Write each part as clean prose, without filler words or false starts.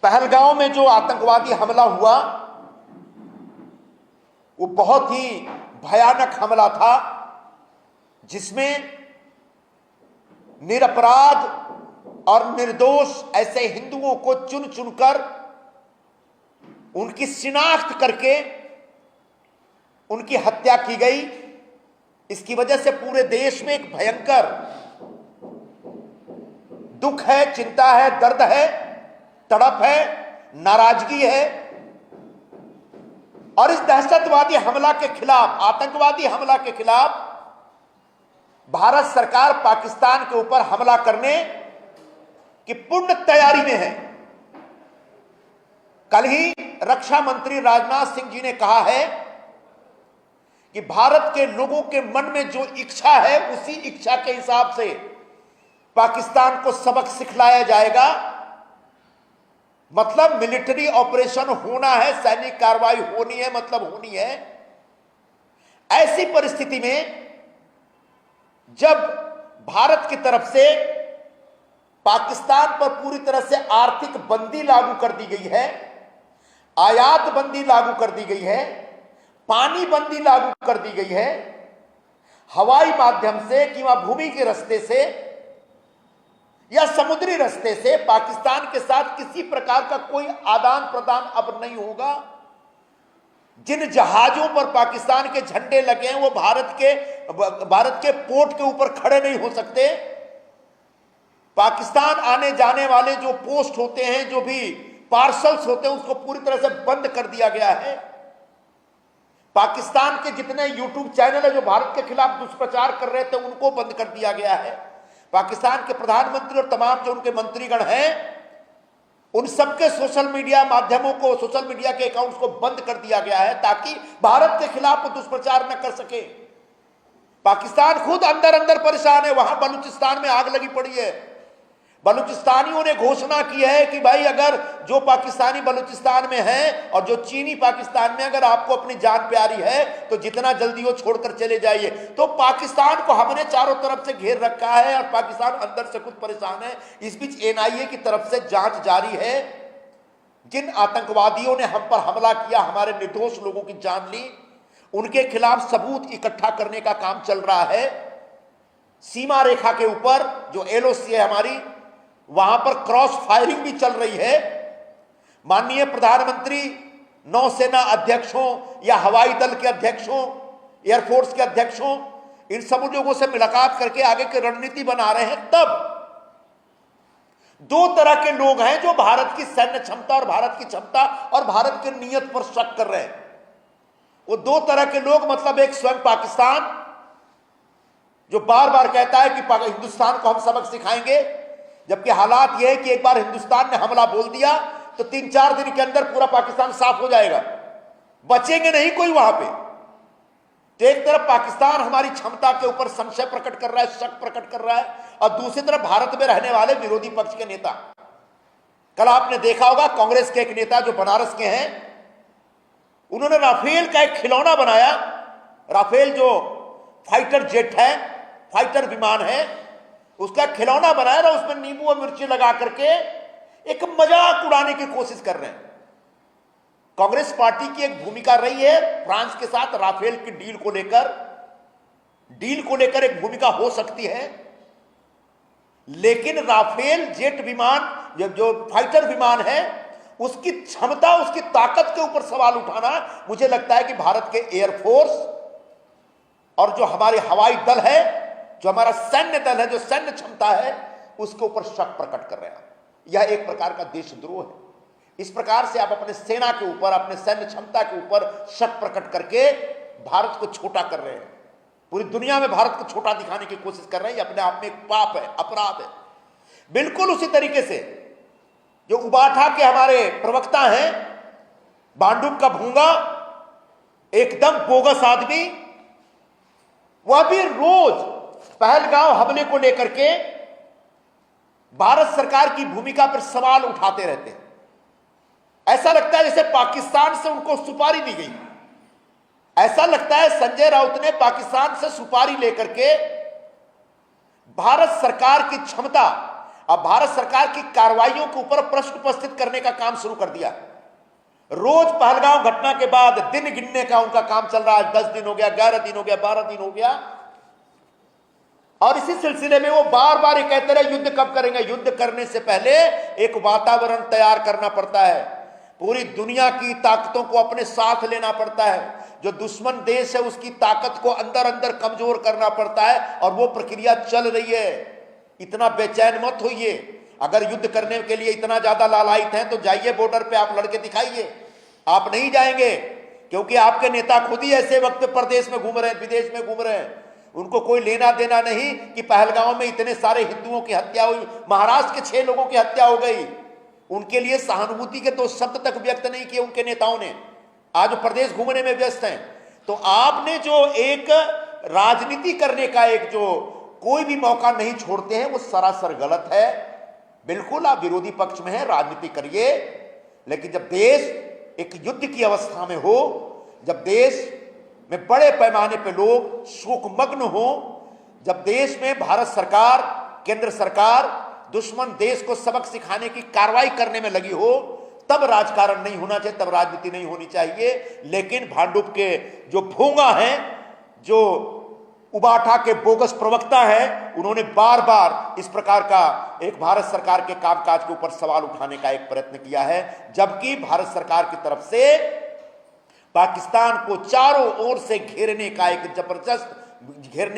पहलगांव में जो आतंकवादी हमला हुआ वो बहुत ही भयानक हमला था, जिसमें निरपराध और निर्दोष ऐसे हिंदुओं को चुन चुनकर उनकी शिनाख्त करके उनकी हत्या की गई। इसकी वजह से पूरे देश में एक भयंकर दुख है, चिंता है, दर्द है, तड़प है, नाराजगी है। और इस दहशतवादी हमला के खिलाफ, आतंकवादी हमला के खिलाफ भारत सरकार पाकिस्तान के ऊपर हमला करने की पूर्ण तैयारी में है। कल ही रक्षा मंत्री राजनाथ सिंह जी ने कहा है कि भारत के लोगों के मन में जो इच्छा है उसी इच्छा के हिसाब से पाकिस्तान को सबक सिखलाया जाएगा। मतलब मिलिट्री ऑपरेशन होना है, सैनिक कार्रवाई होनी है, मतलब होनी है। ऐसी परिस्थिति में जब भारत की तरफ से पाकिस्तान पर पूरी तरह से आर्थिक बंदी लागू कर दी गई है, आयात बंदी लागू कर दी गई है, पानी बंदी लागू कर दी गई है, हवाई माध्यम से कि वहां भूमि के रास्ते से या समुद्री रास्ते से पाकिस्तान के साथ किसी प्रकार का कोई आदान प्रदान अब नहीं होगा। जिन जहाजों पर पाकिस्तान के झंडे लगे हैं वो भारत के पोर्ट के ऊपर खड़े नहीं हो सकते। पाकिस्तान आने जाने वाले जो पोस्ट होते हैं, जो भी पार्सल्स होते हैं, उसको पूरी तरह से बंद कर दिया गया है। पाकिस्तान के जितने यूट्यूब चैनल है जो भारत के खिलाफ दुष्प्रचार कर रहे थे उनको बंद कर दिया गया है। पाकिस्तान के प्रधानमंत्री और तमाम जो उनके मंत्रीगण हैं उन सबके सोशल मीडिया माध्यमों को, सोशल मीडिया के अकाउंट्स को बंद कर दिया गया है ताकि भारत के खिलाफ दुष्प्रचार न कर सके। पाकिस्तान खुद अंदर अंदर परेशान है। वहां बलूचिस्तान में आग लगी पड़ी है। बलूचिस्तानियों ने घोषणा की है कि भाई अगर जो पाकिस्तानी बलूचिस्तान में है और जो चीनी पाकिस्तान में, अगर आपको अपनी जान प्यारी है तो जितना जल्दी वो छोड़कर चले जाइए। तो पाकिस्तान को हमने चारों तरफ से घेर रखा है और पाकिस्तान अंदर से खुद परेशान है। इस बीच एनआईए की तरफ से जांच जारी है। जिन आतंकवादियों ने हम पर हमला किया, हमारे निर्दोष लोगों की जान ली, उनके खिलाफ सबूत इकट्ठा करने का काम चल रहा है। सीमा रेखा के ऊपर जो एलओसी है हमारी, वहां पर क्रॉस फायरिंग भी चल रही है। माननीय प्रधानमंत्री, नौसेना अध्यक्षों या हवाई दल के अध्यक्षों, एयरफोर्स के अध्यक्षों, इन सब लोगों से मुलाकात करके आगे की रणनीति बना रहे हैं। तब दो तरह के लोग हैं जो भारत की सैन्य क्षमता और भारत की क्षमता और भारत की नीयत पर शक कर रहे हैं। वो दो तरह के लोग, मतलब एक स्वयं पाकिस्तान जो बार बार कहता है कि हिंदुस्तान को हम सबक सिखाएंगे, जबकि हालात यह है कि एक बार हिंदुस्तान ने हमला बोल दिया तो 3-4 दिन के अंदर पूरा पाकिस्तान साफ हो जाएगा, बचेंगे नहीं कोई वहां पे। तो एक तरफ पाकिस्तान हमारी क्षमता के ऊपर संशय प्रकट कर रहा है, शक प्रकट कर रहा है, और दूसरी तरफ भारत में रहने वाले विरोधी पक्ष के नेता। कल आपने देखा होगा कांग्रेस के एक नेता जो बनारस के हैं, उन्होंने राफेल का एक खिलौना बनाया। राफेल जो फाइटर जेट है, फाइटर विमान है, उसका खिलौना बनाया और उसमें नींबू और मिर्ची लगा करके एक मजाक उड़ाने की कोशिश कर रहे हैं। कांग्रेस पार्टी की एक भूमिका रही है फ्रांस के साथ राफेल की डील को लेकर एक भूमिका हो सकती है, लेकिन राफेल जेट विमान जो फाइटर विमान है उसकी क्षमता, उसकी ताकत के ऊपर सवाल उठाना, मुझे लगता है कि भारत के एयरफोर्स और जो हमारे हवाई दल है, जो हमारा सैन्य दल है, जो सैन्य क्षमता है, उसके ऊपर शक प्रकट कर रहे हैं। यह एक प्रकार का देशद्रोह है। इस प्रकार से आप अपने सेना के ऊपर, अपने सैन्य क्षमता के ऊपर शक प्रकट करके भारत को छोटा कर रहे हैं। पूरी दुनिया में भारत को छोटा दिखाने की कोशिश कर रहे हैं। अपने आप में एक पाप है, अपराध है। बिल्कुल उसी तरीके से जो उबाठा के हमारे प्रवक्ता हैं, बांडुप का भूंगा, एकदम बोगस आदमी, वह भी रोज पहलगांव हमले को लेकर के भारत सरकार की भूमिका पर सवाल उठाते रहते हैं। ऐसा लगता है जैसे पाकिस्तान से उनको सुपारी दी गई। ऐसा लगता है संजय राउत ने पाकिस्तान से सुपारी लेकर के भारत सरकार की क्षमता अब भारत सरकार की कार्रवाइयों के ऊपर प्रश्न उपस्थित करने का काम शुरू कर दिया। रोज पहलगांव घटना के बाद दिन गिनने का उनका काम चल रहा है। 10 दिन हो गया, 11 दिन हो गया, 12 दिन हो गया, और इसी सिलसिले में वो बार बार ये कहते रहे युद्ध कब करेंगे। युद्ध करने से पहले एक वातावरण तैयार करना पड़ता है, पूरी दुनिया की ताकतों को अपने साथ लेना पड़ता है, जो दुश्मन देश है उसकी ताकत को अंदर अंदर कमजोर करना पड़ता है, और वो प्रक्रिया चल रही है। इतना बेचैन मत होइए। अगर युद्ध करने के लिए इतना ज्यादा लालायित हैं तो जाइए बॉर्डर पे, आप लड़के दिखाइए। आप नहीं जाएंगे क्योंकि आपके नेता खुद ही ऐसे वक्त प्रदेश में घूम रहे हैं, विदेश में घूम रहे हैं। उनको कोई लेना देना नहीं कि पहलगांव में इतने सारे हिंदुओं की हत्या हुई, महाराष्ट्र के 6 लोगों की हत्या हो गई। उनके लिए सहानुभूति के 2 शब्द तक व्यक्त नहीं किए उनके नेताओं ने। आज प्रदेश घूमने में व्यस्त हैं। तो आपने जो एक राजनीति करने का एक जो कोई भी मौका नहीं छोड़ते हैं, वो सरासर गलत है। बिल्कुल आप विरोधी पक्ष में हैं, राजनीति करिए, लेकिन जब देश एक युद्ध की अवस्था में हो, जब देश में बड़े पैमाने पर लोग शोकमग्न हो, जब देश में भारत सरकार, केंद्र सरकार दुश्मन देश को सबक सिखाने की कार्रवाई करने में लगी हो, तब राजकारण नहीं होना चाहिए, तब राजनीति नहीं होनी चाहिए। लेकिन भांडुप के जो भोंगा हैं, जो उबाठा के बोगस प्रवक्ता हैं, उन्होंने बार बार इस प्रकार का एक भारत सरकार के कामकाज के ऊपर सवाल उठाने का एक प्रयत्न किया है, जबकि भारत सरकार की तरफ से पाकिस्तान को चारों ओर से घेरने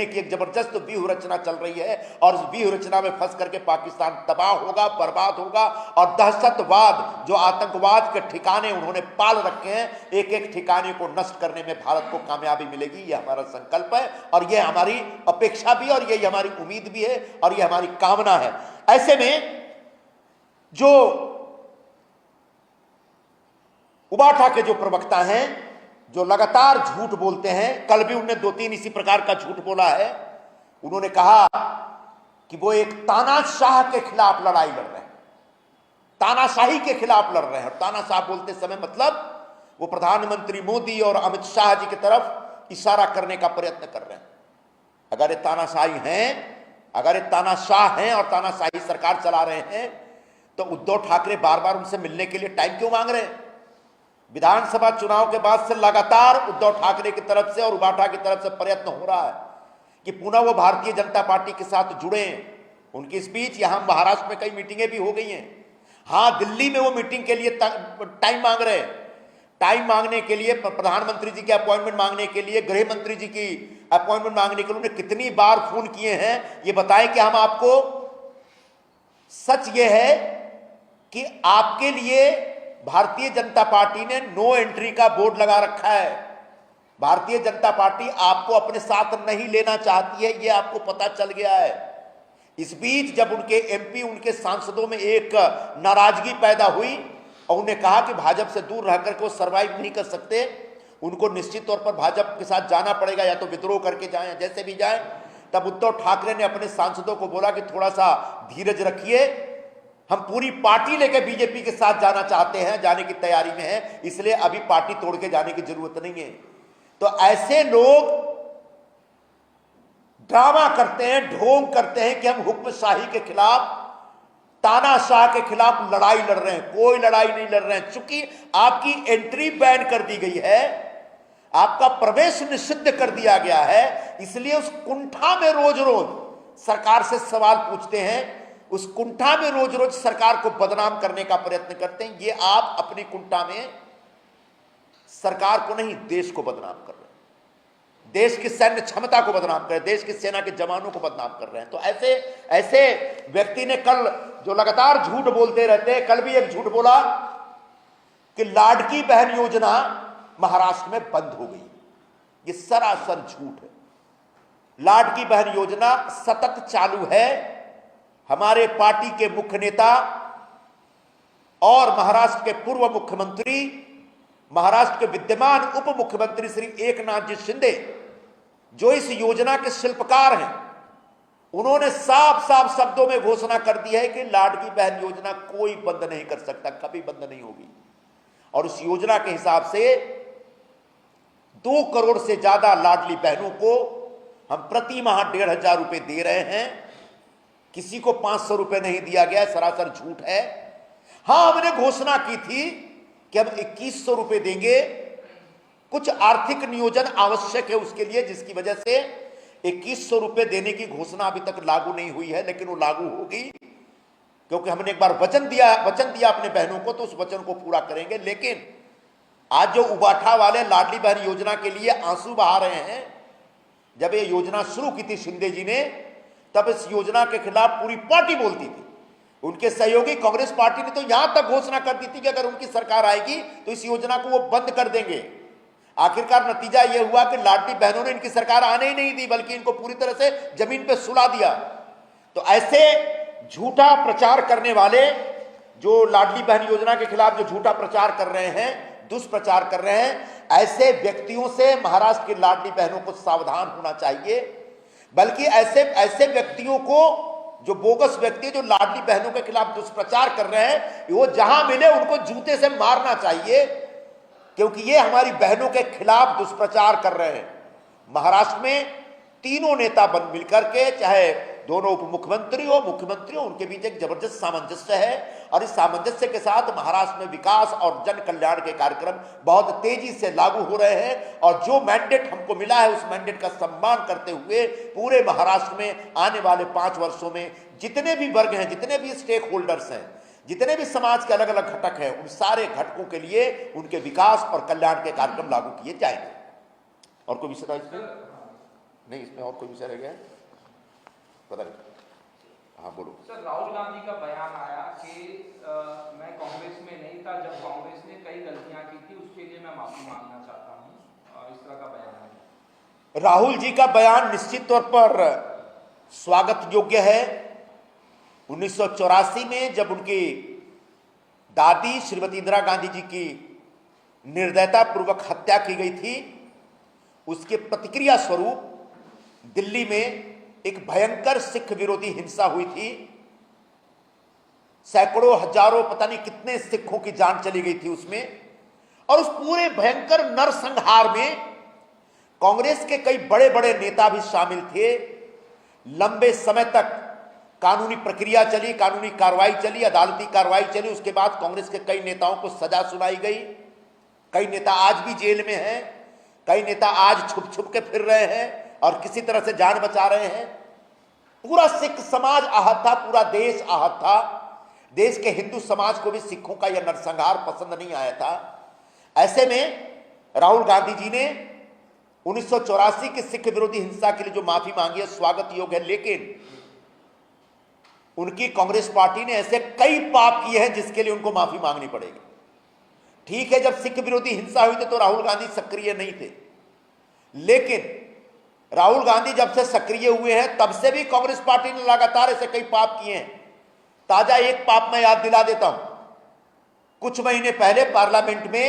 की एक जबरदस्त व्यूह रचना चल रही है, और इस व्यूह रचना में फंस करके पाकिस्तान तबाह होगा, बर्बाद होगा। और दहशतवाद, जो आतंकवाद के ठिकाने उन्होंने पाल रखे हैं, एक एक ठिकाने को नष्ट करने में भारत को कामयाबी मिलेगी। यह हमारा संकल्प है, और यह हमारी अपेक्षा भी, और यही हमारी उम्मीद भी है, और यह हमारी कामना है। ऐसे में जो उबाठा के जो प्रवक्ता हैं, जो लगातार झूठ बोलते हैं, कल भी उन्होंने 2-3 इसी प्रकार का झूठ बोला है। उन्होंने कहा कि वो एक तानाशाह के खिलाफ लड़ाई लड़ रहे हैं, तानाशाही के खिलाफ लड़ रहे हैं। और तानाशाह बोलते समय मतलब वो प्रधानमंत्री मोदी और अमित शाह जी की तरफ इशारा करने का प्रयत्न कर रहे हैं। अगर ये तानाशाही हैं, अगर ये तानाशाह हैं और तानाशाही सरकार चला रहे हैं, तो उद्धव ठाकरे बार बार उनसे मिलने के लिए टाइम क्यों मांग रहे हैं? विधानसभा चुनाव के बाद से लगातार उद्धव ठाकरे की तरफ से और उबाठा की तरफ से प्रयत्न हो रहा है कि पुनः वो भारतीय जनता पार्टी के साथ जुड़े। उनकी स्पीच यहां महाराष्ट्र में कई मीटिंगें भी हो गई हैं। हाँ, दिल्ली में वो मीटिंग के लिए टाइम मांग रहे हैं। टाइम मांगने के लिए, प्रधानमंत्री जी की अपॉइंटमेंट मांगने के लिए, गृह मंत्री जी की अपॉइंटमेंट मांगने के लिए उन्होंने कितनी बार फोन किए हैं, ये बताएं कि हम आपको। सच ये है कि आपके लिए भारतीय जनता पार्टी ने नो एंट्री का बोर्ड लगा रखा है। भारतीय जनता पार्टी आपको अपने साथ नहीं लेना चाहती है, यह आपको पता चल गया है। इस बीच जब उनके एमपी, उनके सांसदों में एक नाराजगी पैदा हुई और उन्हें कहा कि भाजपा से दूर रहकर के वो सर्वाइव नहीं कर सकते, उनको निश्चित तौर पर भाजपा के साथ जाना पड़ेगा, या तो विद्रोह करके जाएं, जैसे भी जाएं, तब उद्धव ठाकरे ने अपने सांसदों को बोला कि थोड़ा सा धीरज रखिए, हम पूरी पार्टी लेकर बीजेपी के साथ जाना चाहते हैं, जाने की तैयारी में हैं, इसलिए अभी पार्टी तोड़ के जाने की जरूरत नहीं है। तो ऐसे लोग ड्रामा करते हैं, ढोंग करते हैं कि हम हुक्मशाही के खिलाफ, तानाशाह के खिलाफ लड़ाई लड़ रहे हैं। कोई लड़ाई नहीं लड़ रहे हैं। चूंकि आपकी एंट्री बैन कर दी गई है, आपका प्रवेश निषिद्ध कर दिया गया है, इसलिए उस कुंठा में रोज रोज सरकार से सवाल पूछते हैं, उस कुंठा में रोज रोज सरकार को बदनाम करने का प्रयत्न करते हैं। ये आप अपनी कुंठा में सरकार को नहीं, देश को बदनाम कर रहे हैं, देश की सैन्य क्षमता को बदनाम कर रहे हैं, देश की सेना के जवानों को बदनाम कर रहे हैं। तो ऐसे व्यक्ति ने कल जो लगातार झूठ बोलते रहते हैं, कल भी एक झूठ बोला कि लाडकी बहन योजना महाराष्ट्र में बंद हो गई। ये सरासर झूठ है। लाडकी बहन योजना सतत चालू है। हमारे पार्टी के मुख्य नेता और महाराष्ट्र के पूर्व मुख्यमंत्री, महाराष्ट्र के विद्यमान उप मुख्यमंत्री श्री एकनाथ जी शिंदे, जो इस योजना के शिल्पकार हैं, उन्होंने साफ साफ शब्दों में घोषणा कर दी है कि लाडकी बहन योजना कोई बंद नहीं कर सकता, कभी बंद नहीं होगी। और उस योजना के हिसाब से 2 करोड़ से ज्यादा लाडली बहनों को हम प्रति माह 1,500 रुपए दे रहे हैं। किसी को 500 रुपए नहीं दिया गया, सरासर झूठ है। हां, हमने घोषणा की थी कि हम 2100 रुपए देंगे, कुछ आर्थिक नियोजन आवश्यक है उसके लिए, जिसकी वजह से 2100 रुपए देने की घोषणा अभी तक लागू नहीं हुई है, लेकिन वो लागू होगी, क्योंकि हमने एक बार वचन दिया अपने बहनों को, तो उस वचन को पूरा करेंगे। लेकिन आज जो उबाठा वाले लाडली बहन योजना के लिए आंसू बहा रहे हैं, जब ये योजना शुरू की थी शिंदे जी ने, तब इस योजना के खिलाफ पूरी पार्टी बोलती थी। उनके सहयोगी कांग्रेस पार्टी ने तो यहां तक घोषणा कर दी थी कि अगर उनकी सरकार आएगी तो इस योजना को वो बंद कर देंगे। आखिरकार नतीजा यह हुआ कि लाडली बहनों ने इनकी सरकार आने ही नहीं दी, बल्कि इनको पूरी तरह से जमीन पे सुला दिया। तो ऐसे झूठा प्रचार करने वाले, जो लाडली बहन योजना के खिलाफ जो झूठा प्रचार कर रहे हैं, दुष्प्रचार कर रहे हैं, ऐसे व्यक्तियों से महाराष्ट्र की लाडली बहनों को सावधान होना चाहिए। बल्कि ऐसे व्यक्तियों को, जो बोगस व्यक्ति जो लाडली बहनों के खिलाफ दुष्प्रचार कर रहे हैं, वो जहां मिले उनको जूते से मारना चाहिए, क्योंकि ये हमारी बहनों के खिलाफ दुष्प्रचार कर रहे हैं। महाराष्ट्र में तीनों नेता बन मिलकर के, चाहे दोनों उप मुख्यमंत्री हो, मुख्यमंत्री हो, उनके बीच एक जबरदस्त सामंजस्य है, और इस सामंजस्य के साथ महाराष्ट्र में विकास और जन कल्याण के कार्यक्रम बहुत तेजी से लागू हो रहे हैं। और जो मैंडेट हमको मिला है, उस मैंडेट का सम्मान करते हुए पूरे महाराष्ट्र में आने वाले 5 वर्षों में जितने भी वर्ग हैं, जितने भी स्टेक होल्डर्स हैं, जितने भी समाज के अलग अलग घटक हैं, उन सारे घटकों के लिए उनके विकास और कल्याण के कार्यक्रम लागू किए जाएंगे। और कोई विषय था इसमें? नहीं, इसमें और कोई विषय रह गया? पता नहीं। हाँ, बोलो सर। राहुल गांधी का बयान आया कि मैं कांग्रेस में नहीं था जब कांग्रेस ने कई गलतियां की थी, उसके लिए मैं माफी मांगना चाहता हूं, इस तरह का बयान है। राहुल जी का बयान निश्चित तौर पर स्वागत योग्य है। 1984 में जब उनकी दादी श्रीमती इंदिरा गांधी जी की निर्दयता पूर्वक हत्या की गई थी, उसके प्रतिक्रिया स्वरूप दिल्ली में एक भयंकर सिख विरोधी हिंसा हुई थी। सैकड़ों, हजारों, पता नहीं कितने सिखों की जान चली गई थी उसमें। और उस पूरे भयंकर नरसंहार में कांग्रेस के कई बड़े बड़े नेता भी शामिल थे। लंबे समय तक कानूनी प्रक्रिया चली, कानूनी कार्रवाई चली, अदालती कार्रवाई चली। उसके बाद कांग्रेस के कई नेताओं को सजा सुनाई गई। कई नेता आज भी जेल में हैं, कई नेता आज छुप छुप के फिर रहे हैं और किसी तरह से जान बचा रहे हैं। पूरा सिख समाज आहत था, पूरा देश आहत था। देश के हिंदू समाज को भी सिखों का यह नरसंहार पसंद नहीं आया था। ऐसे में राहुल गांधी जी ने 1984 की सिख विरोधी हिंसा के लिए जो माफी मांगी है, स्वागत योग्य है। लेकिन उनकी कांग्रेस पार्टी ने ऐसे कई पाप किए हैं जिसके लिए उनको माफी मांगनी पड़ेगी। ठीक है, जब सिख विरोधी हिंसा हुई थी तो राहुल गांधी सक्रिय नहीं थे, लेकिन राहुल गांधी जब से सक्रिय हुए हैं तब से भी कांग्रेस पार्टी ने लगातार ऐसे कई पाप किए हैं। ताजा एक पाप मैं याद दिला देता हूं। कुछ महीने पहले पार्लियामेंट में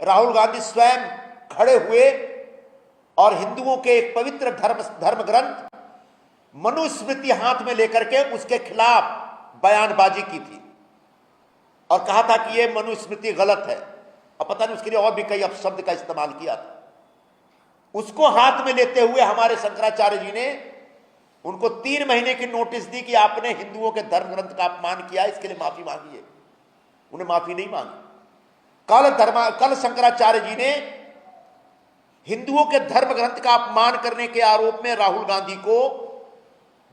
राहुल गांधी स्वयं खड़े हुए और हिंदुओं के एक पवित्र धर्म ग्रंथ मनुस्मृति हाथ में लेकर के उसके खिलाफ बयानबाजी की थी और कहा था कि यह मनुस्मृति गलत है। अब पता नहीं उसके लिए और भी कई अपशब्द का इस्तेमाल किया था। उसको हाथ में लेते हुए हमारे शंकराचार्य जी ने उनको 3 महीने की नोटिस दी कि आपने हिंदुओं के धर्म ग्रंथ का अपमान किया, इसके लिए माफी मांगिए। उन्हें माफी नहीं मांगी। कल शंकराचार्य जी ने हिंदुओं के धर्म ग्रंथ का अपमान करने के आरोप में राहुल गांधी को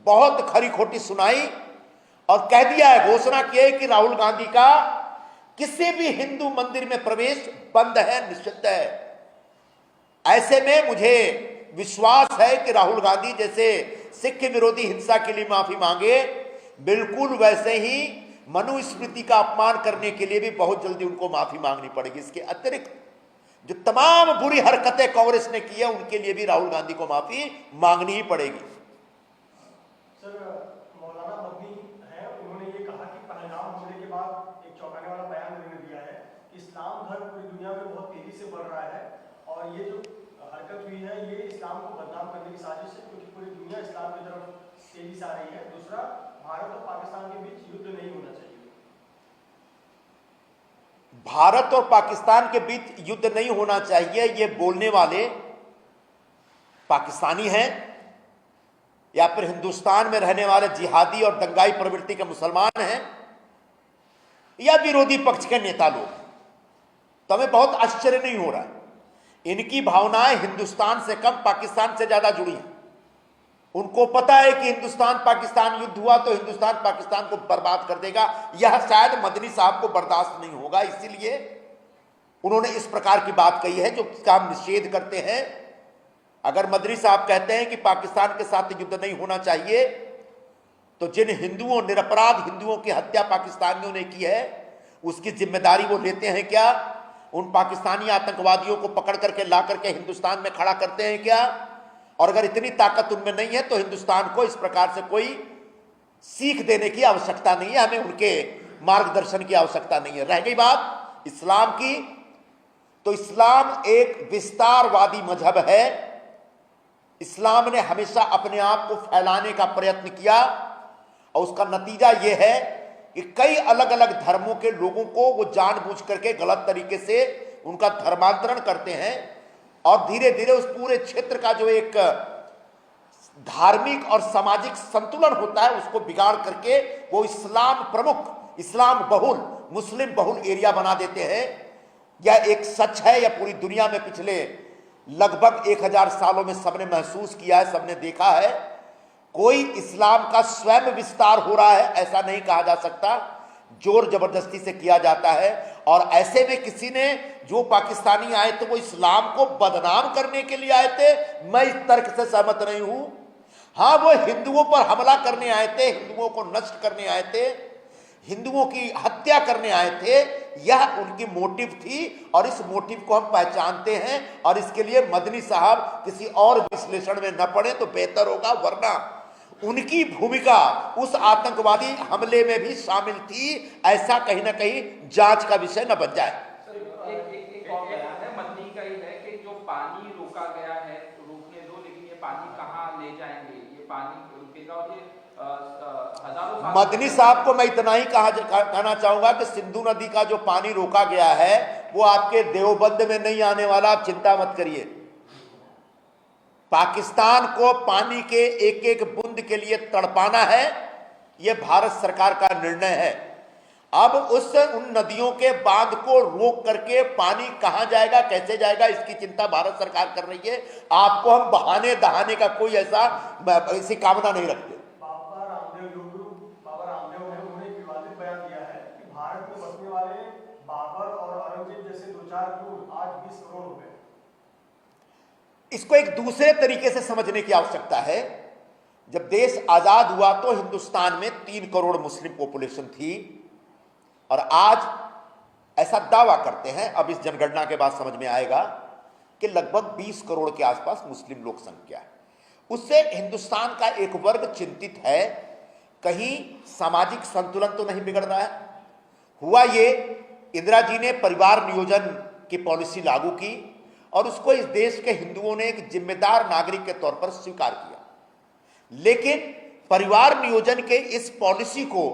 बहुत खरी खोटी सुनाई और कह दिया है, घोषणा की है कि राहुल गांधी का किसी भी हिंदू मंदिर में प्रवेश बंद है, निषिद्ध है। ऐसे में मुझे विश्वास है कि राहुल गांधी जैसे सिख विरोधी हिंसा के लिए माफी मांगे, बिल्कुल वैसे ही मनुस्मृति का अपमान करने के लिए भी बहुत जल्दी उनको माफी मांगनी पड़ेगी। इसके अतिरिक्त जो तमाम बुरी हरकतें कांग्रेस ने की है उनके लिए भी राहुल गांधी को माफी मांगनी ही पड़ेगी। सर, मौलाना मदनी है, उन्होंने ये कहा कि पहलगाम हमले के बाद एक चौंकाने वाला बयान उन्होंने दिया है कि इस्लाम धर्म पूरी दुनिया में बहुत तेजी से बढ़ रहा है और ये जो हरकत हुई है ये इस्लाम को बदनाम करने की साजिश है, क्योंकि पूरी दुनिया इस्लाम की तरफ तेजी से आ रही है। दूसरा, भारत और पाकिस्तान के बीच युद्ध नहीं होना चाहिए। भारत और पाकिस्तान के बीच युद्ध नहीं होना चाहिए, ये बोलने वाले पाकिस्तानी हैं। या फिर हिंदुस्तान में रहने वाले जिहादी और दंगाई प्रवृत्ति के मुसलमान हैं या विरोधी पक्ष के नेता लोग हैं, तो हमें बहुत आश्चर्य नहीं हो रहा है। इनकी भावनाएं हिंदुस्तान से कम पाकिस्तान से ज्यादा जुड़ी हैं। उनको पता है कि हिंदुस्तान पाकिस्तान युद्ध हुआ तो हिंदुस्तान पाकिस्तान को बर्बाद कर देगा। यह शायद मदनी साहब को बर्दाश्त नहीं होगा, इसीलिए उन्होंने इस प्रकार की बात कही है जो इसका हम निषेध करते हैं। अगर मदनी साहब कहते हैं कि पाकिस्तान के साथ युद्ध नहीं होना चाहिए, तो जिन हिंदुओं, निरपराध हिंदुओं की हत्या पाकिस्तानियों ने की है, उसकी जिम्मेदारी वो लेते हैं क्या? उन पाकिस्तानी आतंकवादियों को पकड़ करके ला करके हिंदुस्तान में खड़ा करते हैं क्या? और अगर इतनी ताकत उनमें नहीं है तो हिंदुस्तान को इस प्रकार से कोई सीख देने की आवश्यकता नहीं है, हमें उनके मार्गदर्शन की आवश्यकता नहीं है। रह गई बात इस्लाम की, तो इस्लाम एक विस्तारवादी मजहब है। इस्लाम ने हमेशा अपने आप को फैलाने का प्रयत्न किया और उसका नतीजा यह है कि कई अलग अलग धर्मों के लोगों को वो जानबूझ करके गलत तरीके से उनका धर्मांतरण करते हैं और धीरे धीरे उस पूरे क्षेत्र का जो एक धार्मिक और सामाजिक संतुलन होता है उसको बिगाड़ करके वो इस्लाम प्रमुख, इस्लाम बहुल, मुस्लिम बहुल एरिया बना देते हैं। यह एक सच है, यह पूरी दुनिया में पिछले लगभग 1000 सालों में सबने महसूस किया है, सबने देखा है। कोई इस्लाम का स्वयं विस्तार हो रहा है ऐसा नहीं कहा जा सकता, जोर जबरदस्ती से किया जाता है। और ऐसे में किसी ने, जो पाकिस्तानी आए थे वो इस्लाम को बदनाम करने के लिए आए थे, मैं इस तर्क से सहमत नहीं हूं। हाँ, वो हिंदुओं पर हमला करने आए थे, हिंदुओं को नष्ट करने आए थे, हिंदुओं की हत्या करने आए थे, यह उनकी मोटिव थी और इस मोटिव को हम पहचानते हैं। और इसके लिए मदनी साहब किसी और विश्लेषण में न पड़े तो बेहतर होगा, वरना उनकी भूमिका उस आतंकवादी हमले में भी शामिल थी, ऐसा कहीं ना कहीं जांच का विषय न बन जाए। एक और बयान है मदनी का ही है कि जो पानी रोका गया है तो रोकने दो, लेकिन ये पानी कहाँ ले जाएंगे? ये पानी रुकेगा और ये हजारों साल। मदनी साहब को मैं इतना ही कहना चाहूंगा कि सिंधु नदी का जो पानी रोका गया है वो आपके देवबंद में नहीं आने वाला, आप चिंता मत करिए। पाकिस्तान को पानी के एक एक बूंद के लिए तड़पाना है, यह भारत सरकार का निर्णय है। अब उन नदियों के बांध को रोक करके पानी कहां जाएगा, कैसे जाएगा, इसकी चिंता भारत सरकार कर रही है। आपको हम बहाने दहाने का कोई ऐसी कामना नहीं रखते। बाबा रामदेव ने उन्होंने एक विवादित बयान दिया है कि भारत में बसने वाले बाबर और औरंगजेब जैसे 2-4 करोड़ आज 20 करोड़ हो गए। इसको एक दूसरे तरीके से समझने की आवश्यकता है। जब देश आजाद हुआ तो हिंदुस्तान में 3 करोड़ मुस्लिम पॉपुलेशन थी और आज ऐसा दावा करते हैं, अब इस जनगणना के बाद समझ में आएगा कि लगभग 20 करोड़ के आसपास मुस्लिम लोक संख्या है। उससे हिंदुस्तान का एक वर्ग चिंतित है, कहीं सामाजिक संतुलन तो नहीं बिगड़ रहा है। हुआ ये, इंदिरा जी ने परिवार नियोजन की पॉलिसी लागू की और उसको इस देश के हिंदुओं ने एक जिम्मेदार नागरिक के तौर पर स्वीकार किया। लेकिन परिवार नियोजन के इस पॉलिसी को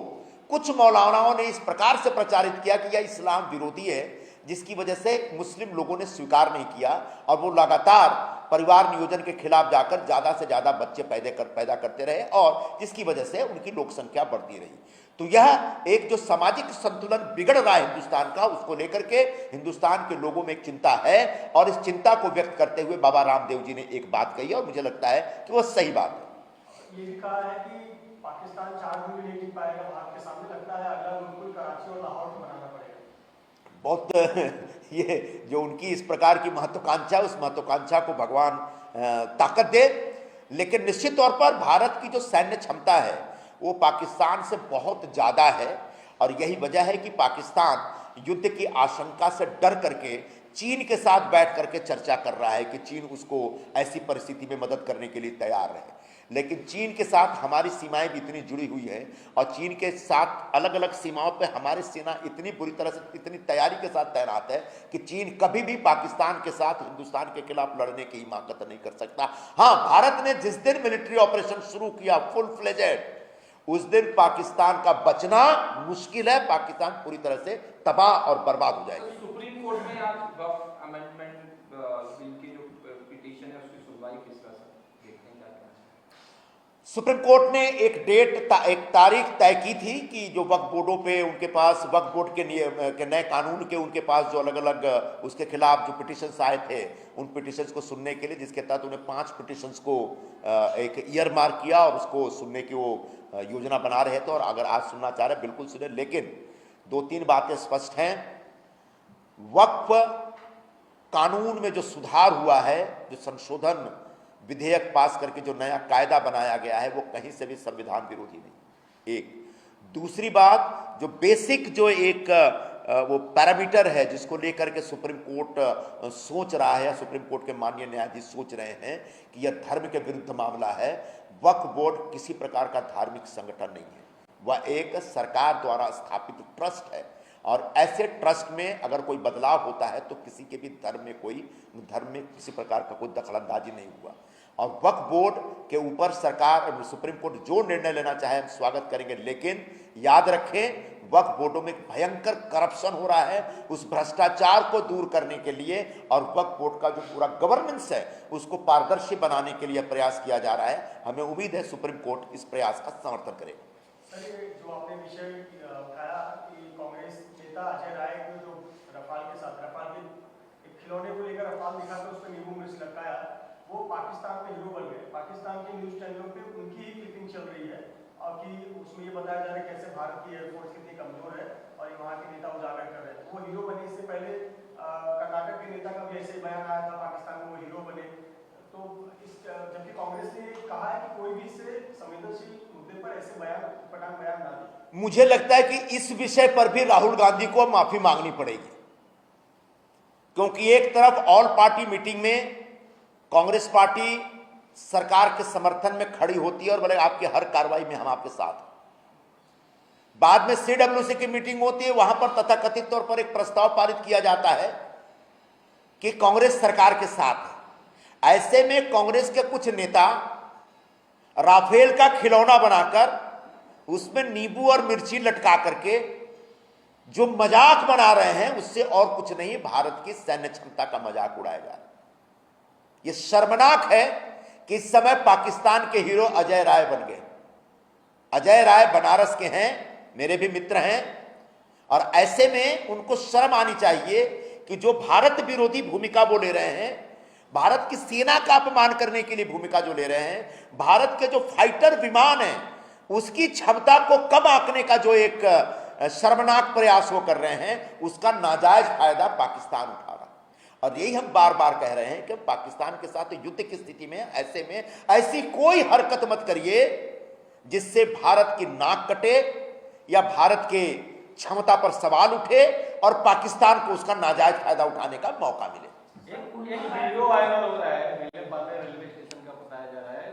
कुछ मौलानाओं ने इस प्रकार से प्रचारित किया कि यह इस्लाम विरोधी है, जिसकी वजह से मुस्लिम लोगों ने स्वीकार नहीं किया और वो लगातार परिवार नियोजन के खिलाफ जाकर ज्यादा से ज्यादा बच्चे पैदा करते रहे और जिसकी वजह से उनकी लोक संख्या बढ़ती रही। तो यह एक जो सामाजिक संतुलन बिगड़ रहा है हिंदुस्तान का, उसको लेकर के हिंदुस्तान के लोगों में एक चिंता है और इस चिंता को व्यक्त करते हुए बाबा रामदेव जी ने एक बात कही और मुझे लगता है कि वो सही बात है। ये भी कहा है कि पाकिस्तान 4 दिन नहीं टिक पाएगा भारत के सामने, लगता है अगला मुल्क कराची और लाहौर को बनाना पड़ेगा। बहुत ये जो उनकी इस प्रकार की महत्वाकांक्षा, उस महत्वाकांक्षा को भगवान ताकत दे। लेकिन निश्चित तौर पर भारत की जो सैन्य क्षमता है वो पाकिस्तान से बहुत ज़्यादा है और यही वजह है कि पाकिस्तान युद्ध की आशंका से डर करके चीन के साथ बैठ करके चर्चा कर रहा है कि चीन उसको ऐसी परिस्थिति में मदद करने के लिए तैयार है। लेकिन चीन के साथ हमारी सीमाएं भी इतनी जुड़ी हुई हैं और चीन के साथ अलग अलग सीमाओं पे हमारी सेना इतनी बुरी तरह से, इतनी तैयारी के साथ तैनात है कि चीन कभी भी पाकिस्तान के साथ हिंदुस्तान के खिलाफ लड़ने की हिमाकत नहीं कर सकता। हाँ, भारत ने जिस दिन मिलिट्री ऑपरेशन शुरू किया फुल फ्लेजेड, उस दिन पाकिस्तान का बचना मुश्किल है, पाकिस्तान पूरी तरह से तबाह और बर्बाद हो जाएगी। सुप्रीम कोर्ट में आज वक्फ अमेंडमेंट बिल की जो पिटीशन है उसकी सुनवाई किस तरह से देखते हैं, क्या कहना चाहिए? सुप्रीम कोर्ट ने एक एक तारीख तय की थी कि जो वक्फ बोर्डों पे उनके पास वक्फ बोर्ड के नए कानून के उनके पास जो अलग अलग उसके खिलाफ जो पिटिशंस आए थे, उन पिटिशंस को सुनने के लिए, जिसके तहत उन्हें 5 पिटिशंस को एक ईयर मार्क किया और उसको सुनने की वो योजना बना रहे थे। और अगर आज सुनना चाह रहे बिल्कुल सुने, लेकिन 2-3 बातें स्पष्ट हैं। वक्फ कानून में जो सुधार हुआ है, जो संशोधन विधेयक पास करके जो नया कायदा बनाया गया है, वो कहीं से भी संविधान विरोधी नहीं। एक दूसरी बात, जो बेसिक जो एक वो पैरामीटर है जिसको लेकर के सुप्रीम कोर्ट सोच रहा है, सुप्रीम कोर्ट के माननीय न्यायाधीश सोच रहे हैं कि यह धर्म के विरुद्ध मामला है। वक्फ बोर्ड किसी प्रकार का धार्मिक संगठन नहीं है, वह एक सरकार द्वारा स्थापित ट्रस्ट है। और ऐसे ट्रस्ट में अगर कोई बदलाव होता है तो किसी के भी धर्म में किसी प्रकार का कोई दखलंदाजी नहीं हुआ। और वक्फ बोर्ड के ऊपर सरकार, सुप्रीम कोर्ट जो निर्णय लेना चाहे हम स्वागत करेंगे, लेकिन याद रखें वक्फ बोर्डों में भयंकर करप्शन हो रहा है। उस भ्रष्टाचार को दूर करने के लिए और वक्फ बोर्ड का जो पूरा गवर्नेंस है उसको पारदर्शी बनाने के लिए प्रयास किया जा रहा है। हमें उम्मीद है सुप्रीम कोर्ट इस प्रयास का समर्थन करेगा। सर, जो आपने विषय उठाया कि कांग्रेस नेता अजय राय को जो रफाल के खिलौने को लेकर रफाल दिखाकर उस पर नींबू मिर्च लटकाया, वो पाकिस्तान में हीरो बन गए। पाकिस्तान के न्यूज चैनलों पे उनकी ही क्लिपिंग चल रही है और कि उसमें ये बताया जा रहा है कैसे भारत की एयरफोर्स कितनी कमजोर है और वहाँ के नेता उजागर कर रहे हैं। वो हीरो बने, इससे पहले कर्नाटक के नेता का भी ऐसे बयान आया था पाकिस्तान में वो हीरो बने। तो जबकि कांग्रेस ने कहा है कि कोई भी इससे संवेदनशील मुद्दे पर ऐसे बयान ना दे। मुझे लगता है कि इस विषय पर भी राहुल गांधी को माफी मांगनी पड़ेगी, क्योंकि एक तरफ ऑल पार्टी मीटिंग में कांग्रेस पार्टी सरकार के समर्थन में खड़ी होती है और बोले आपकी हर कार्रवाई में हम आपके साथ हैं। बाद में सीडब्ल्यूसी की मीटिंग होती है, वहां पर तथाकथित तौर पर एक प्रस्ताव पारित किया जाता है कि कांग्रेस सरकार के साथ है। ऐसे में कांग्रेस के कुछ नेता राफेल का खिलौना बनाकर उसमें नींबू और मिर्ची लटका करके जो मजाक बना रहे हैं, उससे और कुछ नहीं, भारत की सैन्य क्षमता का मजाक उड़ाया जा रहा है। यह शर्मनाक है कि इस समय पाकिस्तान के हीरो अजय राय बन गए। अजय राय बनारस के हैं, मेरे भी मित्र हैं, और ऐसे में उनको शर्म आनी चाहिए कि जो भारत विरोधी भूमिका वो ले रहे हैं, भारत की सेना का अपमान करने के लिए भूमिका जो ले रहे हैं, भारत के जो फाइटर विमान हैं उसकी क्षमता को कम आंकने का जो एक शर्मनाक प्रयास वो कर रहे हैं, उसका नाजायज फायदा पाकिस्तान उठा रहा। और यही हम बार बार कह रहे हैं कि पाकिस्तान के साथ युद्ध की स्थिति में ऐसे में ऐसी कोई हरकत मत करिए जिससे भारत की नाक कटे या भारत के क्षमता पर सवाल उठे और पाकिस्तान को उसका नाजायज फायदा उठाने का मौका मिले। एक वीडियो वायरल हो रहा है, रेलवे स्टेशन का बताया जा रहा है,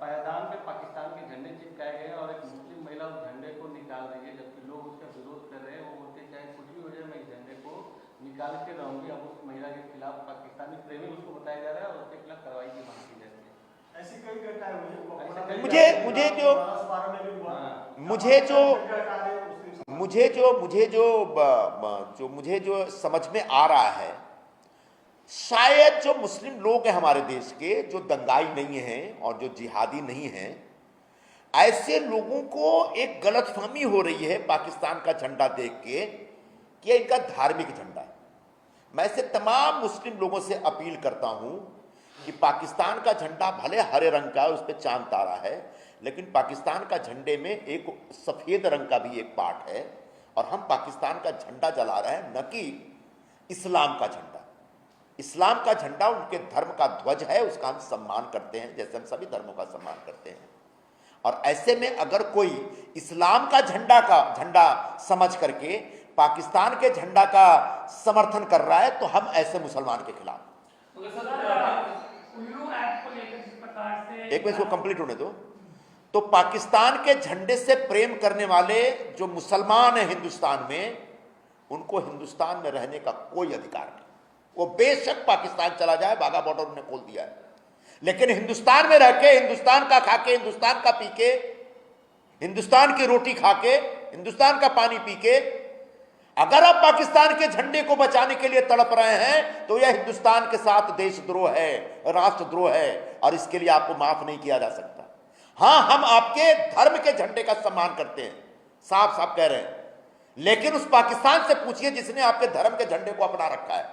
पायदान पे पाकिस्तान के झंडे चिपकाए गए और एक मुस्लिम महिला उस झंडे को निकाल रही है, जबकि लोग उसका विरोध कर रहे हैं। वो बोलते चाहे कुछ भी हो जाए मैं इस झंडे को निकाल के रहूंगी। अब उस महिला के खिलाफ पाकिस्तानी प्रेमी उसको बताया जा रहा है और उसके खिलाफ कार्रवाई की मांग की जा रही है। ऐसी कई घटनाएं हुई। मुझे जो समझ में आ रहा है, शायद जो मुस्लिम लोग हैं हमारे देश के, जो दंगाई नहीं हैं और जो जिहादी नहीं हैं, ऐसे लोगों को एक गलतफहमी हो रही है पाकिस्तान का झंडा देख के कि इनका धार्मिक झंडा है। मैं ऐसे तमाम मुस्लिम लोगों से अपील करता हूं कि पाकिस्तान का झंडा भले हरे रंग का, उस पर चांद तारा है, लेकिन पाकिस्तान का झंडे में एक सफेद रंग का भी एक पार्ट है और हम पाकिस्तान का झंडा जला रहे हैं, न कि इस्लाम का झंडा। इस्लाम का झंडा उनके धर्म का ध्वज है, उसका हम सम्मान करते हैं जैसे हम सभी धर्मों का सम्मान करते हैं। और ऐसे में अगर कोई इस्लाम का झंडा समझ करके पाकिस्तान के झंडा का समर्थन कर रहा है तो हम ऐसे मुसलमान के खिलाफ। एक मिनट को कंप्लीट होने दो। तो पाकिस्तान के झंडे से प्रेम करने वाले जो मुसलमान हैं हिंदुस्तान में, उनको हिंदुस्तान में रहने का कोई अधिकार नहीं। वो बेशक पाकिस्तान चला जाए, बाघा बॉर्डर उन्होंने खोल दिया है, लेकिन हिंदुस्तान में रह के, हिंदुस्तान का खा के, हिंदुस्तान का पी के, हिंदुस्तान की रोटी खा के, हिंदुस्तान का पानी पी के, अगर आप पाकिस्तान के झंडे को बचाने के लिए तड़प रहे हैं तो यह हिंदुस्तान के साथ देशद्रोह है, राष्ट्रद्रोह है, और इसके लिए आपको माफ नहीं किया जा सकता। हां, हम आपके धर्म के झंडे का सम्मान करते हैं, साफ साफ कह रहे हैं, लेकिन उस पाकिस्तान से पूछिए जिसने आपके धर्म के झंडे को अपना रखा है,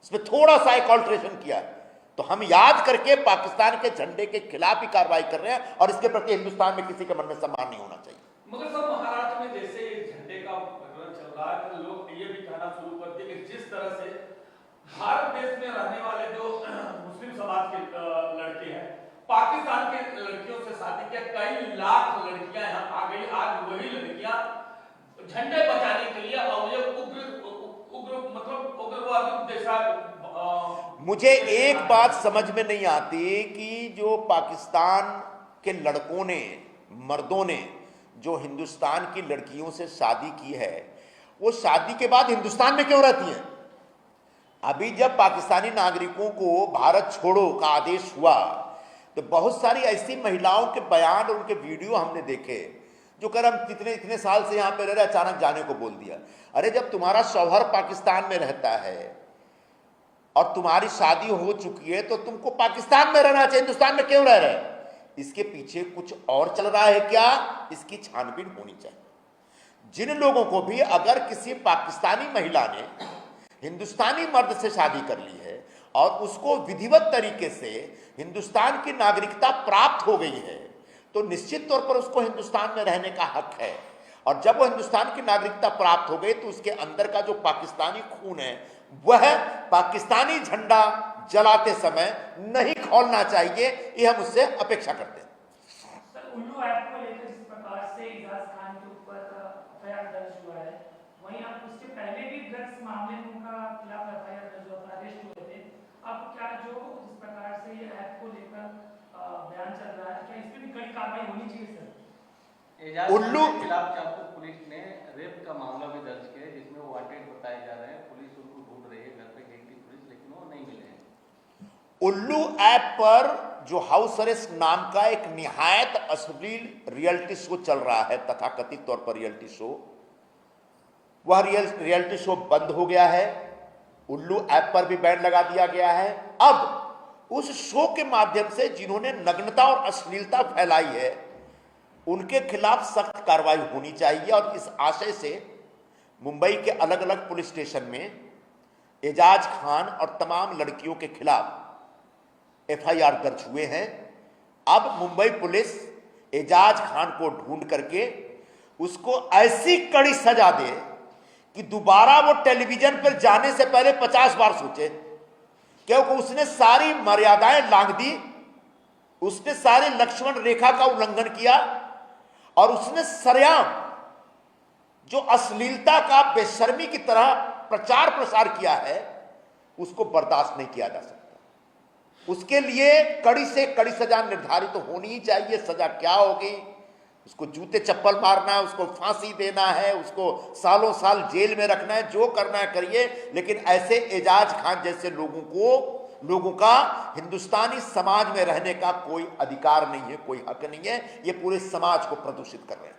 इसमें थोड़ा सा एक ऑल्ट्रेशन किया है, तो हम याद करके पाकिस्तान के झंडे के खिलाफ ही कार्रवाई कर रहे हैं और इसके प्रति हिंदुस्तान में किसी के मन में सम्मान नहीं होना चाहिए। मगर सर, महाराष्ट्र में जैसे झंडे का प्रकरण चल रहा है तो लोग ये भी कहना शुरू कर दिए कि जिस तरह से भारत देश में रहने वाले जो मुस्लिम समाज के लड़के हैं, पाकिस्तान के लड़कियों से शादी किया, कई लाख लड़कियां यहाँ आ गई, आज वही लड़कियां झंडे बचाने के लिए और ये उग्रवादी जैसा। मुझे एक बात समझ में नहीं आती कि जो पाकिस्तान के लड़कों ने, मर्दों ने जो हिंदुस्तान की लड़कियों से शादी की है, वो शादी के बाद हिंदुस्तान में क्यों रहती हैं? अभी जब पाकिस्तानी नागरिकों को भारत छोड़ो का आदेश हुआ तो बहुत सारी ऐसी महिलाओं के बयान और उनके वीडियो हमने देखे जो कर हम इतने साल से यहां पे रह रहे, अचानक जाने को बोल दिया। अरे जब तुम्हारा शौहर पाकिस्तान में रहता है और तुम्हारी शादी हो चुकी है तो तुमको पाकिस्तान में रहना चाहिए, हिंदुस्तान में क्यों रह रहे? इसके पीछे कुछ और चल रहा है क्या? इसकी छानबीन होनी चाहिए। जिन लोगों को भी अगर किसी पाकिस्तानी महिला ने हिंदुस्तानी मर्द से शादी कर ली है और उसको विधिवत तरीके से हिंदुस्तान की नागरिकता प्राप्त हो गई है तो निश्चित तौर पर उसको हिंदुस्तान में रहने का हक है, और जब वो हिंदुस्तान की नागरिकता प्राप्त हो गई तो उसके अंदर का जो पाकिस्तानी खून है वह पाकिस्तानी झंडा जलाते समय नहीं खोलना चाहिए, ये हम उससे अपेक्षा करते हैं। सर, उल्लू ऐप को लेकर जिस प्रकार से इजाज खान के ऊपर एफआईआर दर्ज हुआ है, वहीं आप उसके पहले भी ड्रग्स मामले में उनका खिलाफ एफआईआर दर्ज हुआ था, अरेस्ट हुए थे। अब क्या जो जिस प्रकार से ये ऐप को लेकर बयान चल रहा है, क्या इस पे भी कड़ी कार्रवाई होनी चाहिए सर? उल्लू के खिलाफ चांदपुर पुलिस ने रेप का मामला भी दर्ज किया जिसमें वो वांटेड बताए जा रहे हैं। पुलिस उनको ढूंढ रही है, घर पे गई थी पुलिस लेकिन वो नहीं मिले हैं। उल्लू ऐप पर जो हाउस अरेस्ट नाम का एक निहायत अश्लील रियलिटी शो चल रहा है, तथाकथित तौर पर रियलिटी शो, वह रियलिटी शो बंद हो गया है। उल्लू ऐप पर भी बैन लगा दिया गया है। अब उस शो के माध्यम से जिन्होंने नग्नता और अश्लीलता फैलाई है उनके खिलाफ सख्त कार्रवाई होनी चाहिए, और इस आशय से मुंबई के अलग अलग पुलिस स्टेशन में एजाज खान और तमाम लड़कियों के खिलाफ एफआईआर दर्ज हुए हैं। अब मुंबई पुलिस एजाज खान को ढूंढ करके उसको ऐसी कड़ी सजा दे कि दोबारा वो टेलीविजन पर जाने से पहले 50 बार सोचे, क्योंकि उसने सारी मर्यादाएं लांघ दी, उसने सारी लक्ष्मण रेखा का उल्लंघन किया और उसने सरेआम जो अश्लीलता का बेशर्मी की तरह प्रचार प्रसार किया है उसको बर्दाश्त नहीं किया जा सकता। उसके लिए कड़ी से कड़ी सजा निर्धारित तो होनी ही चाहिए। सजा क्या होगी? उसको जूते चप्पल मारना है, उसको फांसी देना है, उसको सालों साल जेल में रखना है, जो करना है करिए, लेकिन ऐसे एजाज खान जैसे लोगों का हिंदुस्तानी समाज में रहने का कोई अधिकार नहीं है, कोई हक नहीं है। ये पूरे समाज को प्रदूषित कर रहे हैं।